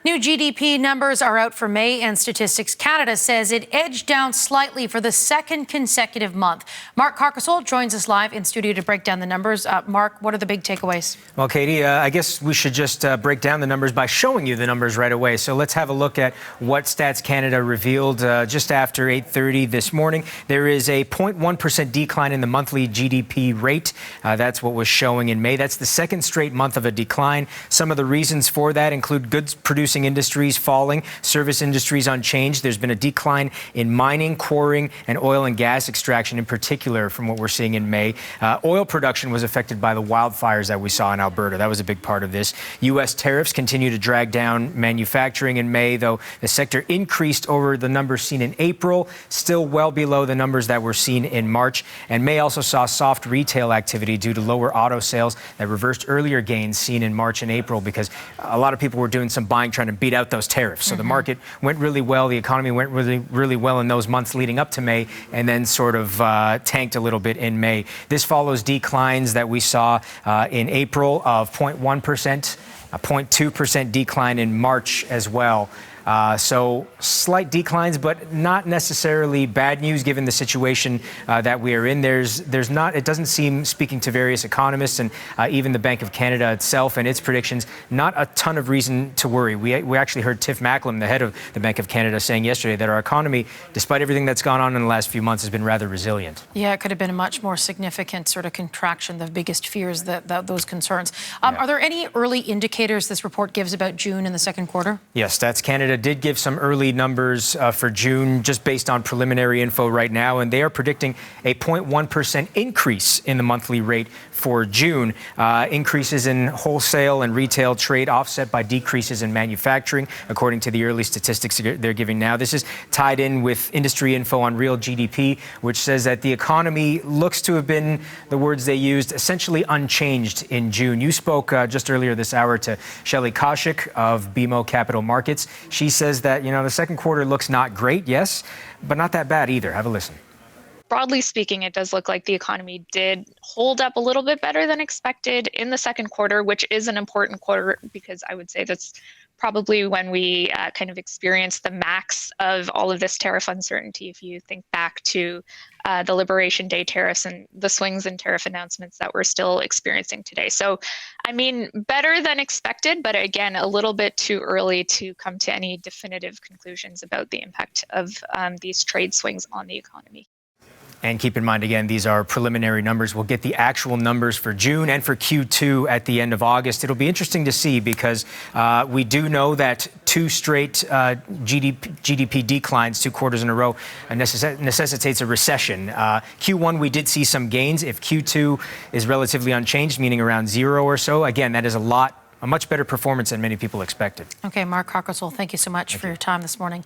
New GDP numbers are out for May, and Statistics Canada says it edged down slightly for the second consecutive month. Mark Carcasole joins us live in studio to break down the numbers. Mark, what are the big takeaways? Well, Katie, I guess we should just break down the numbers by showing you the numbers right away. So let's have a look at what Stats Canada revealed just after 8:30 this morning. There is a 0.1% decline in the monthly GDP rate. That's what was showing in May. That's the second straight month of a decline. Some of the reasons for that include goods producing industries falling, service industries unchanged. There's been a decline in mining, quarrying, and oil and gas extraction in particular from what we're seeing in May. Oil production was affected by the wildfires that we saw in Alberta. That was a big part of this. U.S. tariffs continue to drag down manufacturing in May, though the sector increased over the numbers seen in April, still well below the numbers that were seen in March. And May also saw soft retail activity due to lower auto sales that reversed earlier gains seen in March and April because a lot of people were doing some buying trying to beat out those tariffs. So the market went really well. The economy went really well in those months leading up to May and then sort of tanked a little bit in May. This follows declines that we saw in April of 0.1%, a 0.2% decline in March as well. So slight declines, but not necessarily bad news given the situation that we are in. It doesn't seem, speaking to various economists and even the Bank of Canada itself and its predictions, not a ton of reason to worry. We actually heard Tiff Macklem, the head of the Bank of Canada, saying yesterday that our economy, despite everything that's gone on in the last few months, has been rather resilient. Yeah, it could have been a much more significant sort of contraction, the biggest fears, those concerns. Are there any early indicators this report gives about June in the second quarter? Yes, Stats Canada did give some early numbers for June just based on preliminary info right now, and they are predicting a 0.1% increase in the monthly rate for June. Increases in wholesale and retail trade offset by decreases in manufacturing, according to the early statistics they're giving now. This is tied in with industry info on real GDP, which says that the economy looks to have been, the words they used, essentially unchanged in June. You spoke just earlier this hour to Shelley Kaushik of BMO Capital Markets. She says that, the second quarter looks not great, yes, but not that bad either. Have a listen. Broadly speaking, it does look like the economy did hold up a little bit better than expected in the second quarter, which is an important quarter because I would say that's probably when we kind of experienced the max of all of this tariff uncertainty. If you think back to the Liberation Day tariffs and the swings in tariff announcements that we're still experiencing today. So, better than expected, but again, a little bit too early to come to any definitive conclusions about the impact of these trade swings on the economy. And keep in mind, again, these are preliminary numbers. We'll get the actual numbers for June and for Q2 at the end of August. It'll be interesting to see because we do know that two straight GDP declines, 2 quarters in a row, necessitates a recession. Q1, we did see some gains. If Q2 is relatively unchanged, meaning around 0 or so, again, that is a much better performance than many people expected. Okay, Mark Carcasole, thank you so much for your time this morning.